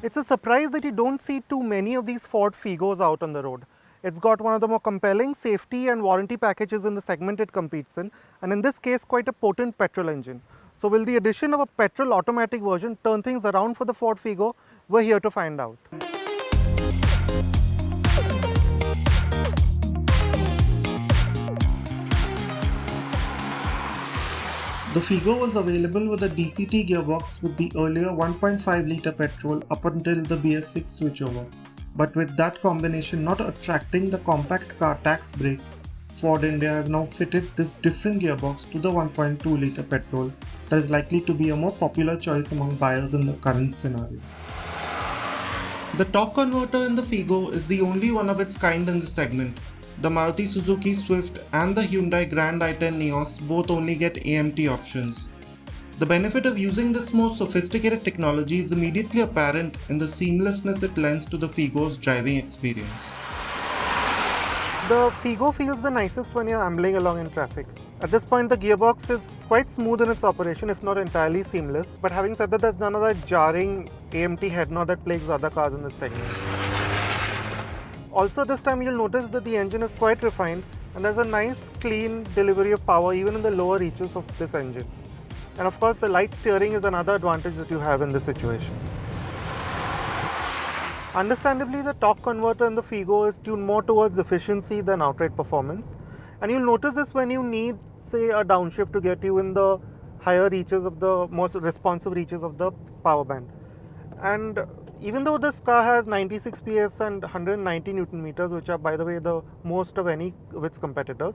It's a surprise that you don't see too many of these Ford Figos out on the road. It's got one of the more compelling safety and warranty packages in the segment it competes in, and in this case, quite a potent petrol engine. So, will the addition of a petrol automatic version turn things around for the Ford Figo? We're here to find out. The Figo was available with a DCT gearbox with the earlier 1.5 litre petrol up until the BS6 switchover. But with that combination not attracting the compact car tax breaks, Ford India has now fitted this different gearbox to the 1.2 litre petrol that is likely to be a more popular choice among buyers in the current scenario. The torque converter in the Figo is the only one of its kind in this segment. The Maruti Suzuki Swift and the Hyundai Grand i10 Nios both only get AMT options. The benefit of using this more sophisticated technology is immediately apparent in the seamlessness it lends to the Figo's driving experience. The Figo feels the nicest when you're ambling along in traffic. At this point, the gearbox is quite smooth in its operation, if not entirely seamless. But having said that, there's none of that jarring AMT head nod that plagues other cars in this segment. Also, this time you'll notice that the engine is quite refined and there's a nice clean delivery of power even in the lower reaches of this engine. And of course, the light steering is another advantage that you have in this situation. Understandably, the torque converter in the Figo is tuned more towards efficiency than outright performance. And you'll notice this when you need, say, a downshift to get you in the higher reaches of the most responsive reaches of the power band. And even though this car has 96 PS and 190 Newton meters, which are, by the way, the most of any of its competitors,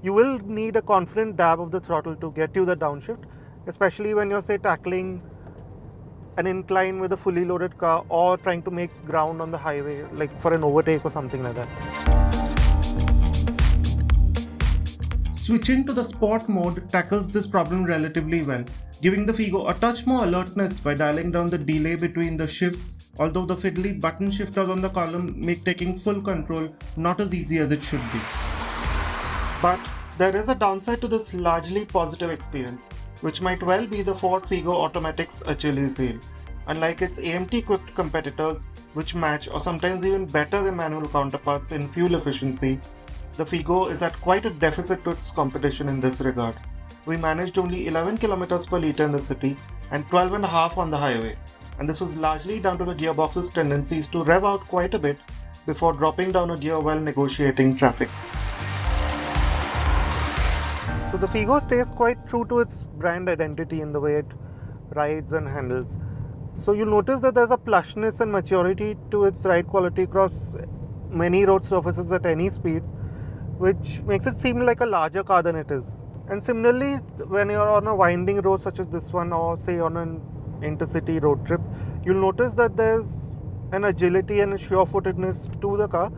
you will need a confident dab of the throttle to get you the downshift, especially when you're, say, tackling an incline with a fully loaded car or trying to make ground on the highway, like for an overtake or something like that. Switching to the Sport mode tackles this problem relatively well, giving the Figo a touch more alertness by dialing down the delay between the shifts, although the fiddly button shifters on the column make taking full control not as easy as it should be. But there is a downside to this largely positive experience, which might well be the Ford Figo Automatic's Achilles heel. Unlike its AMT-equipped competitors, which match or sometimes even better than manual counterparts in fuel efficiency, the Figo is at quite a deficit to its competition in this regard. We managed only 11 km per litre in the city and 12.5 on the highway, and this was largely down to the gearbox's tendencies to rev out quite a bit before dropping down a gear while negotiating traffic. So the Figo stays quite true to its brand identity in the way it rides and handles. So you'll notice that there's a plushness and maturity to its ride quality across many road surfaces at any speeds, which makes it seem like a larger car than it is. And similarly, when you're on a winding road such as this one, or say on an intercity road trip, you'll notice that there's an agility and a sure-footedness to the car,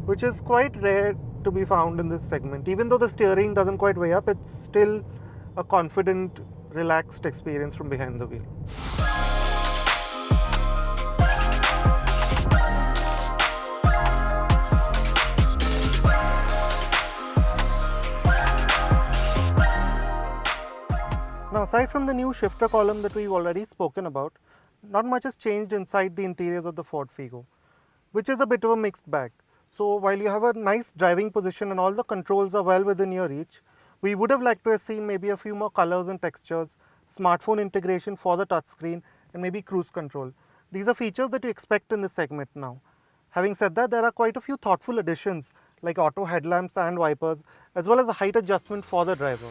which is quite rare to be found in this segment. Even though the steering doesn't quite weigh up, it's still a confident, relaxed experience from behind the wheel. Now, aside from the new shifter column that we've already spoken about, not much has changed inside the interiors of the Ford Figo, which is a bit of a mixed bag. So while you have a nice driving position and all the controls are well within your reach, we would have liked to have seen maybe a few more colors and textures, smartphone integration for the touchscreen, and maybe cruise control. These are features that you expect in this segment now. Having said that, there are quite a few thoughtful additions like auto headlamps and wipers, as well as a height adjustment for the driver.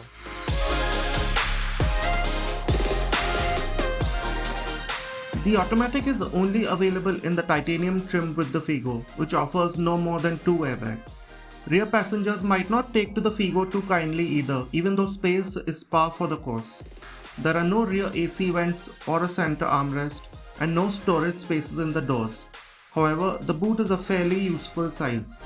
The automatic is only available in the titanium trim with the Figo, which offers no more than 2 airbags. Rear passengers might not take to the Figo too kindly either, even though space is par for the course. There are no rear AC vents or a center armrest, and no storage spaces in the doors. However, the boot is a fairly useful size.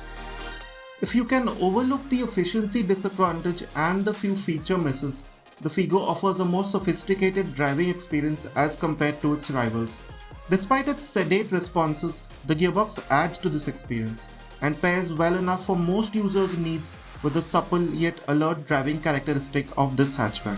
If you can overlook the efficiency disadvantage and the few feature misses, the Figo offers a more sophisticated driving experience as compared to its rivals. Despite its sedate responses, the gearbox adds to this experience and pairs well enough for most users' needs with the supple yet alert driving characteristic of this hatchback.